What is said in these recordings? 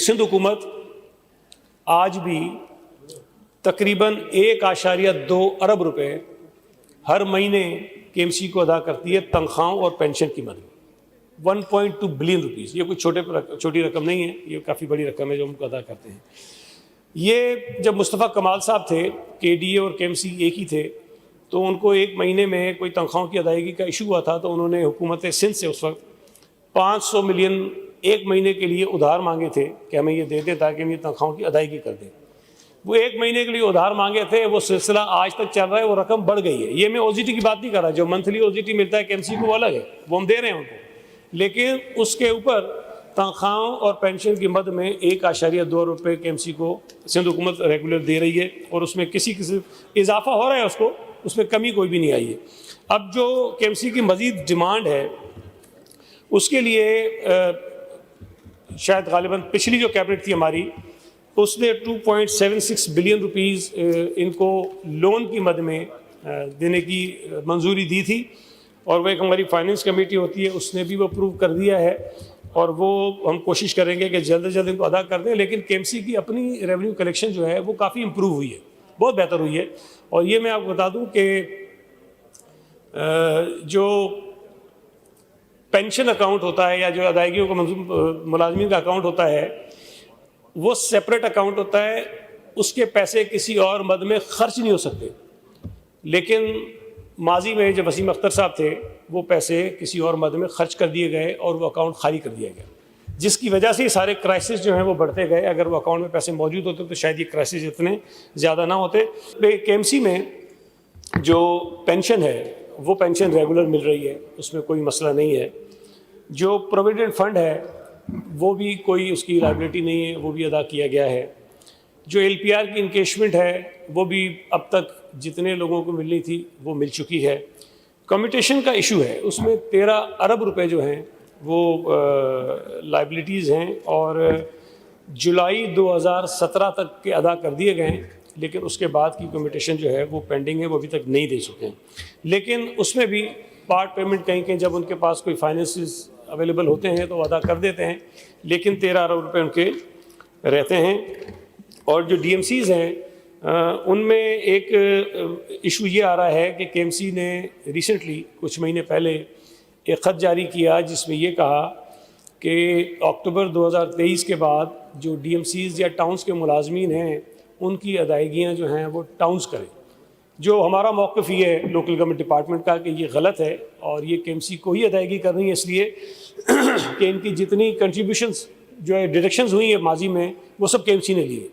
सिंध हुकूमत आज भी तकरीबन 1.2 अरब रुपए हर महीने केएमसी को अदा करती है तनख्वाहों और पेंशन की मद में। 1.2 बिलियन रुपीज़, ये कोई छोटी रकम नहीं है, ये काफ़ी बड़ी रकम है जो हम अदा करते हैं। ये जब मुस्तफ़ा कमाल साहब थे, केडीए और केएमसी एक ही थे, तो उनको एक महीने में कोई तनख्वाहों की अदायगी का इशू हुआ था, तो उन्होंने हुकूमत सिंध से उस वक्त 500 मिलियन एक महीने के लिए उधार मांगे थे कि हमें ये दे दें ताकि हम ये तनख्वाहों की अदायगी कर दें। वो एक महीने के लिए उधार मांगे थे, वो सिलसिला आज तक चल रहा है, वो रकम बढ़ गई है। ये मैं ओजीटी की बात नहीं कर रहा, जो मंथली ओजीटी मिलता है केएमसी को वो अलग है, वो हम दे रहे हैं उनको, लेकिन उसके ऊपर तनख्वाहों और पेंशन की मद में 1.2 रुपये केएमसी को सिंध हुकूमत रेगुलर दे रही है, और उसमें किसी इजाफा हो रहा है, उसमें कमी कोई भी नहीं आई है। अब जो केएमसी की मज़ीद डिमांड है उसके लिए शायद गालिबन पिछली जो कैबिनेट थी हमारी, उसने 2.76 बिलियन रुपीज़ इनको लोन की मद में देने की मंजूरी दी थी, और वह एक हमारी फाइनेंस कमेटी होती है, उसने भी वो अप्रूव कर दिया है, और वो हम कोशिश करेंगे कि जल्द से जल्द इनको अदा कर दें। लेकिन केएमसी की अपनी रेवेन्यू कलेक्शन जो है वो काफ़ी इम्प्रूव हुई है, बहुत बेहतर हुई है। और ये मैं आपको बता दूं कि जो पेंशन अकाउंट होता है या जो अदायगियों का मुलाजमीन का अकाउंट होता है, वो सेपरेट अकाउंट होता है, उसके पैसे किसी और मद में खर्च नहीं हो सकते। लेकिन माजी में जब वसीम अख्तर साहब थे, वो पैसे किसी और मद में खर्च कर दिए गए और वो अकाउंट खाली कर दिया गया, जिसकी वजह से सारे क्राइसिस जो हैं वो बढ़ते गए। अगर वो अकाउंट में पैसे मौजूद होते तो शायद ये क्राइसिस इतने ज़्यादा ना होते। केएमसी में जो पेंशन है वो पेंशन रेगुलर मिल रही है, उसमें कोई मसला नहीं है। जो प्रोविडेंट फंड है वो भी कोई उसकी लायबिलिटी नहीं है, वो भी अदा किया गया है। जो एलपीआर की इनकेशमेंट है वो भी अब तक जितने लोगों को मिलनी थी वो मिल चुकी है। कम्यूटेशन का इशू है, उसमें 13 अरब रुपए जो हैं वो लायबिलिटीज़ हैं, और जुलाई 2017 तक के अदा कर दिए गए हैं, लेकिन उसके बाद की कम्यूटेशन जो है वो पेंडिंग है, वो अभी तक नहीं दे चुके हैं। लेकिन उसमें भी पार्ट पेमेंट कहीं कहीं जब उनके पास कोई फाइनेंसेस अवेलेबल होते हैं तो अदा कर देते हैं, लेकिन 13 अरब रुपये उनके रहते हैं। और जो डीएमसीज़ हैं उनमें एक इशू ये आ रहा है कि केएमसी ने रिसेंटली कुछ महीने पहले एक ख़त जारी किया जिसमें ये कहा कि अक्टूबर 2023 के बाद जो डीएमसीज़ या टाउन्स के मुलाजमीन हैं उनकी अदायगियाँ जो हैं वो टाउन्स करें। जो हमारा मौक़िफ़ ये है लोकल गवर्नमेंट डिपार्टमेंट का कि ये गलत है, और ये केएमसी को ही अदायगी करनी है, इसलिए कि इनकी जितनी कंट्रीब्यूशंस जो है डिडक्शंस हुई है माजी में वो सब केएमसी ने लिए।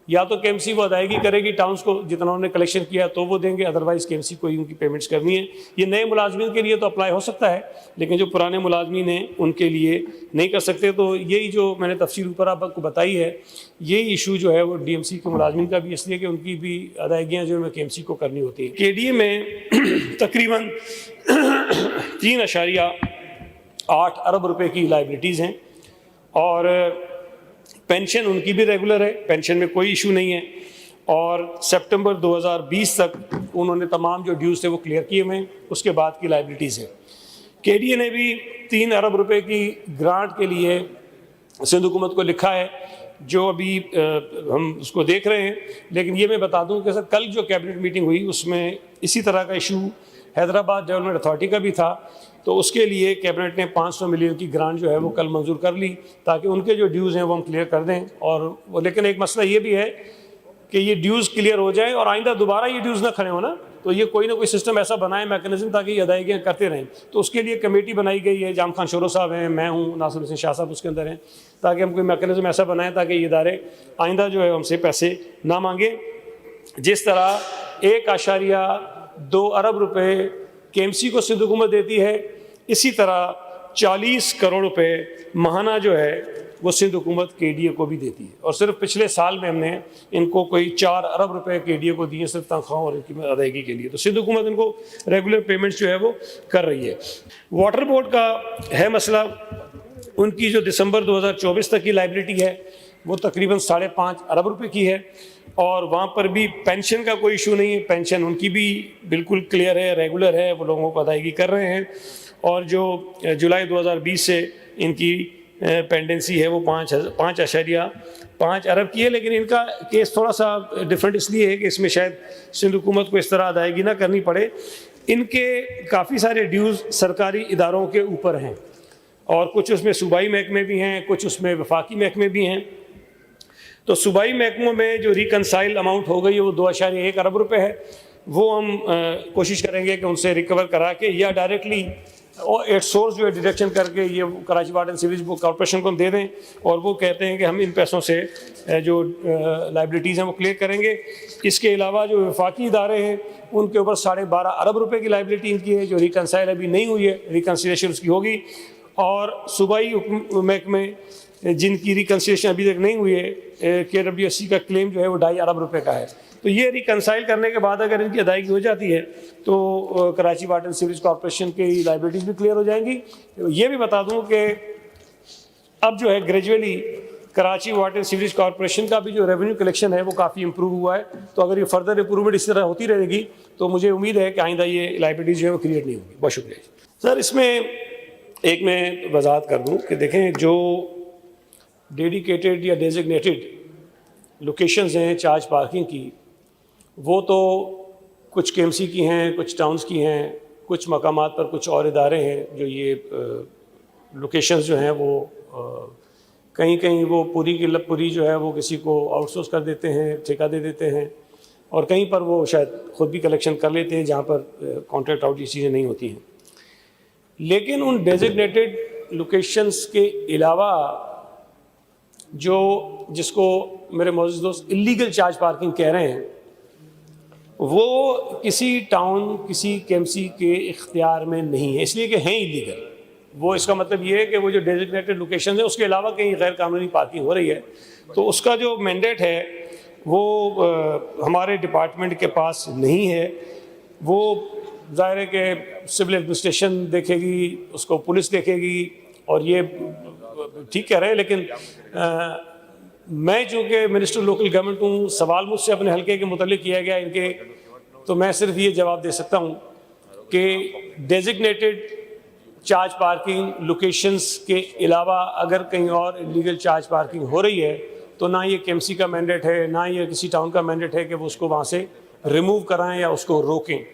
या तो केएमसी वो अदायगी करेगी टाउन्स को, जितना उन्होंने कलेक्शन किया तो वो देंगे, अदरवाइज़ केएमसी को ही उनकी पेमेंट्स करनी है। ये नए मुलाजमीन के लिए तो अप्लाई हो सकता है, लेकिन जो पुराने मुलाजमीन हैं उनके लिए नहीं कर सकते। तो यही जो मैंने तफसील ऊपर आपको बताई है, यही इशू जो है वो डीएमसी के मुलाजमीन का भी, इसलिए कि उनकी भी अदायगियाँ जो है केएमसी को करनी होती है। केडीए में तकरीबन 3.8 अरब रुपये की लायबिलिटीज़ हैं, और पेंशन उनकी भी रेगुलर है, पेंशन में कोई इशू नहीं है। और सितंबर 2020 तक उन्होंने तमाम जो ड्यूज़ थे वो क्लियर किए हुए हैं, उसके बाद की लायबिलिटीज़ है। केडीए ने भी 3 अरब रुपए की ग्रांट के लिए सिंध हुकूमत को लिखा है, जो अभी हम उसको देख रहे हैं। लेकिन ये मैं बता दूं कि सर कल जो कैबिनेट मीटिंग हुई उसमें इसी तरह का इशू हैदराबाद डेवलपमेंट अथॉरिटी का भी था, तो उसके लिए कैबिनेट ने 500 मिलियन की ग्रांट जो है वो कल मंजूर कर ली, ताकि उनके जो ड्यूज़ हैं वो हम क्लियर कर दें। और वो, लेकिन एक मसला ये भी है कि ये ड्यूज़ क्लियर हो जाए और आइंदा दोबारा ये ड्यूज़ ना खड़े हो ना, तो ये कोई ना कोई सिस्टम ऐसा बनाए, मैकेनिज्म, ताकि ये अदायगियाँ करते रहें। तो उसके लिए कमेटी बनाई गई है, जाम खान शोरो साहब हैं, मैं हूँ, नासिर हुसैन शाह साहब उसके अंदर हैं, ताकि हम कोई मैकेनिज्म ऐसा बनाएं ताकि ये इदारे आइंदा जो है हमसे पैसे ना मांगे। जिस तरह 1.2 अरब रुपये केएमसी को सिंध हुकूमत देती है, इसी तरह 40 करोड़ रुपए माहाना जो है वो सिंध हुकूमत केडीए को भी देती है। और सिर्फ पिछले साल में हमने इनको कोई 4 अरब रुपए केडीए को दिए सिर्फ तनख्वाहों और इनकी अदायगी के लिए। तो सिंध हुकूमत इनको रेगुलर पेमेंट्स जो है वो कर रही है। वाटर बोर्ड का है मसला, उनकी जो दिसंबर 2024 तक की लायबिलिटी है वो तकरीबन 5.5 अरब रुपए की है, और वहाँ पर भी पेंशन का कोई इशू नहीं है, पेंशन उनकी भी बिल्कुल क्लियर है, रेगुलर है, वो लोगों को अदायगी कर रहे हैं। और जो जुलाई 2020 से इनकी पेंडेंसी है वो 5.5 अरब की है। लेकिन इनका केस थोड़ा सा डिफरेंट इसलिए है कि इसमें शायद सिंध हुकूमत को इस तरह अदायगी ना करनी पड़े। इनके काफ़ी सारे ड्यूज़ सरकारी इदारों के ऊपर हैं और कुछ उसमें सूबाई महकमे भी हैं, कुछ उसमें वफाकी महकमे भी हैं। तो सूबाई महकमों में जो रिकनसाइल अमाउंट हो गई है वो 2.1 अरब रुपए है। वो हम कोशिश करेंगे कि उनसे रिकवर करा के या डायरेक्टली एट सोर्स जो है डिडक्शन करके ये Karachi water and sewerage corporation को हम दे दें, और वो कहते हैं कि हम इन पैसों से जो लाइबिलिटीज़ हैं वो क्लियर करेंगे। इसके अलावा जो वफाकी इदारे हैं उनके ऊपर 12.5 अरब रुपए की लाइबिलिटी इनकी है जो रिकनसाइल अभी नहीं हुई है, रिकनसिलेशन उसकी होगी। और सूबाई महकमे जिनकी रिकनसिलेशन अभी तक नहीं हुई है, KWSC का क्लेम जो है वो 2.5 अरब रुपए का है। तो ये रिकनसाइल करने के बाद अगर इनकी अदायगी हो जाती है तो Karachi water and sewerage corporation की लाइबिलिटीज़ भी क्लियर हो जाएंगी। ये भी बता दूं कि अब जो है gradually Karachi water and sewerage corporation का भी जो रेवेन्यू कलेक्शन है वो काफ़ी इंप्रूव हुआ है। तो अगर ये फर्दर इंप्रूवमेंट इस तरह होती रहेगी तो मुझे उम्मीद है कि आइंदा ये लाइबिलिटीज़ जो है वो क्रिएट नहीं होगी। बहुत शुक्रिया सर। इसमें एक मैं वजाहत कर दूँ कि देखें, जो डेडिकेटेड या डेजिग्नेटेड लोकेशंस हैं चार्ज पार्किंग की, वो तो कुछ KMC की हैं, कुछ टाउन्स की हैं, कुछ मकामात पर कुछ और इदारे हैं जो ये लोकेशंस जो हैं वो कहीं कहीं वो पूरी जो है वो किसी को आउटसोर्स कर देते हैं, ठेका दे देते हैं, और कहीं पर वो शायद ख़ुद भी कलेक्शन कर लेते हैं जहाँ पर कॉन्ट्रैक्ट आउट ये चीज़ें नहीं होती हैं। लेकिन उन डेजिग्नेटेड लोकेशंस के अलावा जो जिसको मेरे मौजूद दोस्त इलीगल चार्ज पार्किंग कह रहे हैं, वो किसी टाउन किसी KMC के इख्तियार में नहीं है, इसलिए कि हैं इलीगल। वो इसका मतलब ये है कि वो जो डेजिग्नेटेड लोकेशन है उसके अलावा कहीं गैर कानूनी पार्किंग हो रही है, तो उसका जो मैंडेट है वो हमारे डिपार्टमेंट के पास नहीं है। वो ज़ाहिर है कि सिविल एडमिनिस्ट्रेशन देखेगी, उसको पुलिस देखेगी, और ये ठीक कह रहे हैं। लेकिन मैं चूँकि मिनिस्टर लोकल गवर्नमेंट हूँ, सवाल मुझसे अपने हल्के के मुतल्लिक किया गया इनके, तो मैं सिर्फ ये जवाब दे सकता हूँ कि डेजिग्नेटेड चार्ज पार्किंग लोकेशंस के अलावा अगर कहीं और इलीगल चार्ज पार्किंग हो रही है तो ना ये KMC का मैंडेट है, ना ये किसी टाउन का मैंडेट है कि वो उसको वहाँ से रिमूव कराएं या उसको रोकें।